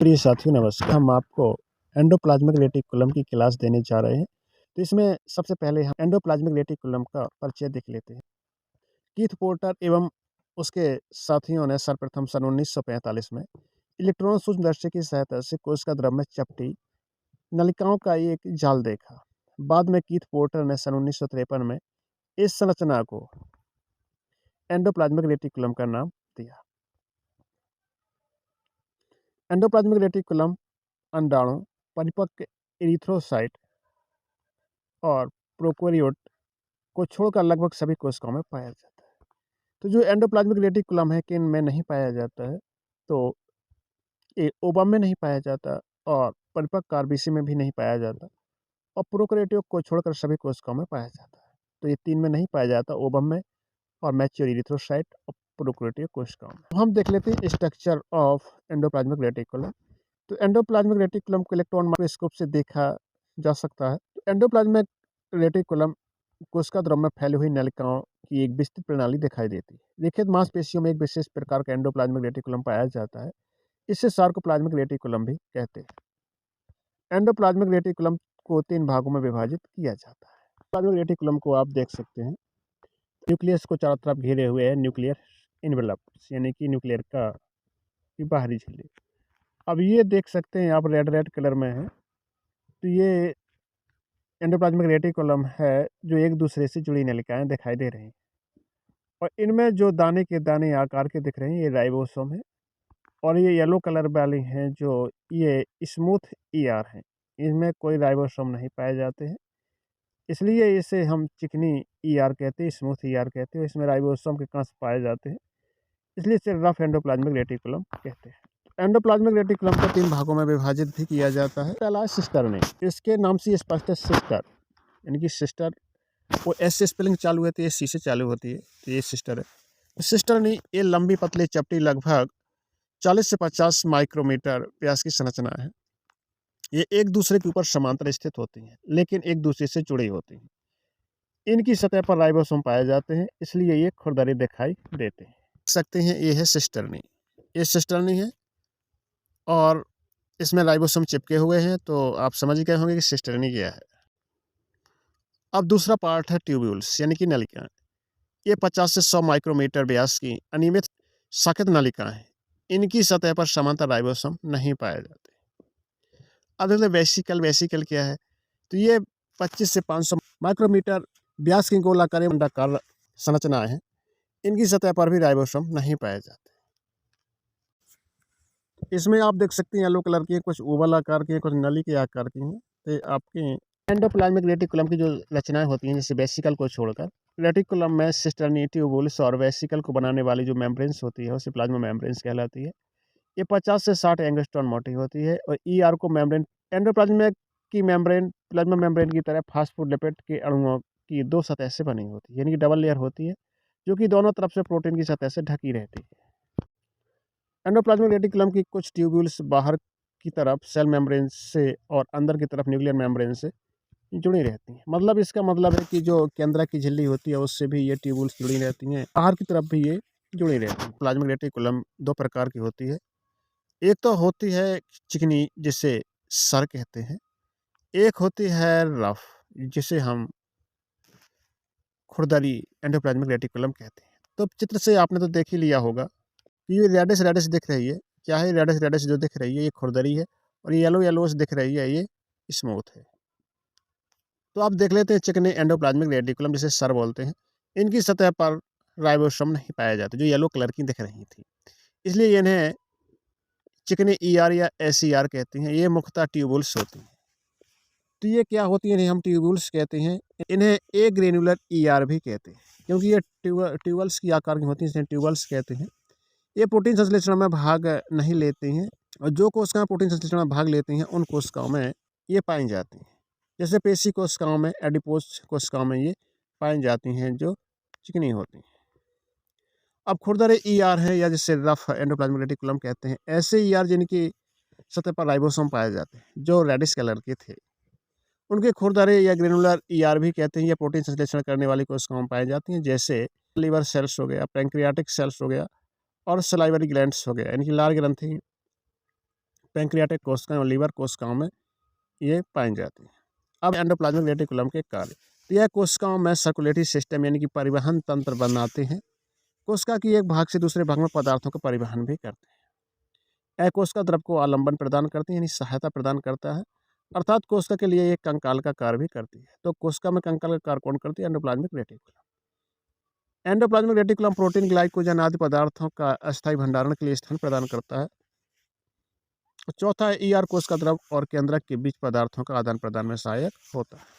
प्रिय साथियों नमस्कार। हम आपको एंडोप्लाज्मिक रेटिकुलम की क्लास देने जा रहे हैं। तो इसमें सबसे पहले हम एंडोप्लाज्मिक रेटिकुलम का परिचय देख लेते हैं। कीथ पोर्टर एवं उसके साथियों ने सर्वप्रथम सन 1945 में इलेक्ट्रॉन सूक्ष्मदर्शी की सहायता से कोशिका द्रव में चपटी नलिकाओं का एक जाल देखा। बाद में कीथ पोर्टर ने सन 1953 में इस संरचना को एंडोप्लाज्मिक रेटिकुलम का नाम दिया। एंडोप्लाज्मिक रेटिकुलम अंडाणु, परिपक्व एरिथ्रोसाइट और प्रोकैरियोट को छोड़कर लगभग सभी कोशिकाओं में पाया जाता है। तो जो एंडोप्लाज्मिक रेटिकुलम है किन में नहीं पाया जाता है, तो ये ओवम में नहीं पाया जाता और परिपक्व आरबीसी में भी नहीं पाया जाता और प्रोकैरियोट को छोड़कर सभी कोशिकाओं में पाया जाता है। तो ये तीन में नहीं पाया जाता, ओवम में और मैच्योर एरिथ्रोसाइट और प्रोकैरियोटिक कोशिकाओं में। हम देख लेते हैं स्ट्रक्चर ऑफ एंडोप्लाज्मिक रेटिकुलम। तो एंडोप्लाज्मिक रेटिकुलम को इलेक्ट्रॉन माइक्रोस्कोप से देखा जा सकता है। एंडोप्लाज्मिक रेटिकुलम कोशिका द्रव में फैली हुई नलिकाओं की एक विस्तृत प्रणाली दिखाई देती है। लिखित मांसपेशियों में एक विशेष प्रकार का एंडोप्लाज्मिक रेटिकुलम पाया जाता है। इसे सार्कोप्लाज्मिक रेटिकुलम भी कहते हैं। एंडोप्लाज्मिक रेटिकुलम को 3 भागों में विभाजित किया जाता है। प्लाज्मिक रेटिकुलम को आप देख सकते हैं, न्यूक्लियस को चारों तरफ घेरे हुए है न्यूक्लियर इनवेलप, यानी कि न्यूक्लियर का बाहरी झिल्ली। अब ये देख सकते हैं आप रेड कलर में है, तो ये एंडोप्लाज्मिक रेटिकुलम है जो एक दूसरे से जुड़ी नलिकाएं दिखाई दे रही हैं और इनमें जो दाने के दाने आकार के दिख रहे हैं ये राइबोसोम है और ये येलो कलर वाली हैं जो ये स्मूथ ईआर हैं। इनमें कोई राइबोसोम नहीं पाए जाते हैं, इसलिए इसे हम चिकनी ईआर कहते हैं, स्मूथ ईआर कहते हैं। इसमें राइबोसोम के कण पाए जाते हैं, इसलिए इसे रफ एंडोप्लाज्मिक रेटिकुलम कहते हैं। एंडोप्लाज्मिक रेटिकुलम को 3 भागों में विभाजित भी किया जाता है। पहला सिस्टर्नी, इसके नाम से स्पष्ट है सिस्टर, यानी कि सिस्टर वो एस से स्पेलिंग चालू होती है, सी से चालू होती है, तो ये सिस्टर है। सिस्टर्नी ये लंबी पतली चपटी लगभग 40 से 50 माइक्रोमीटर व्यास की संरचना है। ये एक दूसरे के ऊपर समांतर स्थित होती हैं, लेकिन एक दूसरे से जुड़ी होती हैं। इनकी सतह पर राइबोसोम पाए जाते हैं, इसलिए ये खुरदरे दिखाई देते हैं। देख सकते हैं ये है सिस्टर्नी, ये सिस्टर्नी है और इसमें राइबोसोम चिपके हुए हैं, तो आप समझ गए होंगे कि सिस्टर्नी क्या है। अब दूसरा पार्ट है ट्यूब्यूल्स, यानी कि नलिकाएं। ये 50 से 100 माइक्रोमीटर व्यास की अनियमित सख्त नलिकाएं हैं। इनकी सतह पर समांतर राइबोसोम नहीं पाए जाते। अब देखते वेसिकल, वेसिकल क्या है, तो ये 25 से 500 माइक्रोमीटर व्यास की गोलाकार अंडाकार संरचनाएं हैं। इनकी सतह पर भी राइबोसोम नहीं पाए जाते। इसमें आप देख सकते हैं येलो कलर की, कुछ ओवल आकार की, कुछ नली के आकार की हैं। तो आपके एंडोप्लाज्मिक रेटिकुलम की जो रचनाएं होती हैं, जैसे वेसिकल को छोड़कर, रेटिकुलम में सिस्टर्नी, ट्यूबुल्स और वेसिकल को बनाने वाली जो मेम्ब्रेन्स होती है उसे प्लाज्मा मेम्ब्रेन्स कहलाती है। ये 50 से 60 एंगस्ट्रॉन मोटी होती है और ईआर को मेम्ब्रेन, एंडोप्लाज्मिक की मेम्ब्रेन प्लाज्मा मेम्ब्रेन की तरह फास्फोलिपिड के अणुओं की 2 सतह से बनी होती है, यानी कि डबल लेयर होती है, जो कि दोनों तरफ से प्रोटीन की सतह से ढकी रहती है। एंडोप्लाज्मिक रेटिकुलम की कुछ ट्यूब्यूल्स बाहर की तरफ सेल मेम्ब्रेन से और अंदर की तरफ न्यूक्लियर मेम्ब्रेन से जुड़ी रहती हैं। मतलब इसका मतलब है कि जो केंद्र की झिल्ली होती है उससे भी ये ट्यूब्यूल्स जुड़ी रहती हैं, बाहर की तरफ भी ये जुड़ी रहती हैं। प्लाज्मिक रेटिकुलम 2 प्रकार की होती है। एक तो होती है चिकनी, जिसे सर कहते हैं। एक होती है रफ, जिसे हम खुरदरी एंडोप्लाज्मिक रेटिकुलम कहते हैं। तो चित्र से आपने तो देख ही लिया होगा कि ये रेडिश रेडिश दिख रही है, क्या है रेडिश रेडिश जो दिख रही है ये खुरदरी है, और ये येलो येलोस दिख रही है ये स्मूथ है। तो आप देख लेते हैं चिकने एंडोप्लाज्मिक रेटिकुलम, जिसे सर बोलते हैं। इनकी सतह पर राइबोसोम नहीं पाए जाते, जो येलो कलर की दिख रही थी, इसलिए इन्हें चिकने ईआर या एसईआर कहते हैं। ये मुख्यतः ट्यूबुल्स होती हैं। तो ये क्या होती है, इन्हें हम ट्यूबुल्स कहते हैं। इन्हें ए ग्रेनुलर ईआर भी कहते हैं, क्योंकि ये ट्यूबल्स की आकार की होती हैं, इसलिए ट्यूबल्स कहते हैं। ये प्रोटीन संश्लेषण में भाग नहीं लेती हैं, और जो कोशिकाएं प्रोटीन संश्लेषण में भाग लेती हैं उन कोशिकाओं में ये पाई जाती हैं। जैसे पेशी कोशिकाओं में, एडिपोज कोशिकाओं में ये पाई जाती हैं जो चिकनी होती हैं। अब खुरदरे ईआर है, या जिसे रफ एंडोप्लाज्मिक रेटिकुलम कहते हैं, ऐसे ईआर जिनकी सतह पर राइबोसोम पाए जाते हैं, जो रेडिश कलर के थे, उनके खुरदरे या ग्रेनुलर ईआर भी कहते हैं। ये प्रोटीन संश्लेषण करने वाली कोशिकाओं में पाई जाती हैं, जैसे लीवर सेल्स हो गया, पैंक्रियाटिक सेल्स हो गया और सलाइवरी ग्लैंड्स हो गया, यानी कि लार ग्रंथि पैंक्रियाटिक कोशिकाएं और लीवर कोशिकाओं में ये पाई जाती हैं। अब एंडोप्लाज्मिक रेटिकुलम के कार्य। तो यह कोशिकाओं में सर्कुलेटरी सिस्टम यानी कि परिवहन तंत्र बनाते हैं। कोशिका की एक भाग से दूसरे भाग में पदार्थों का परिवहन भी करते हैं। यह कोशिका द्रव को आलंबन प्रदान करती है यानी सहायता प्रदान करता है, अर्थात कोशिका के लिए एक कंकाल का कार्य भी करती है। तो कोशिका में कंकाल का कार्य कौन करती है? Endoplasmic reticulum. Endoplasmic reticulum protein, glycogen आदि पदार्थों का अस्थायी भंडारण के लिए स्थान प्रदान करता है। चौथा, ईआर कोशिका द्रव और केंद्रक के बीच पदार्थों का आदान प्रदान में सहायक होता है।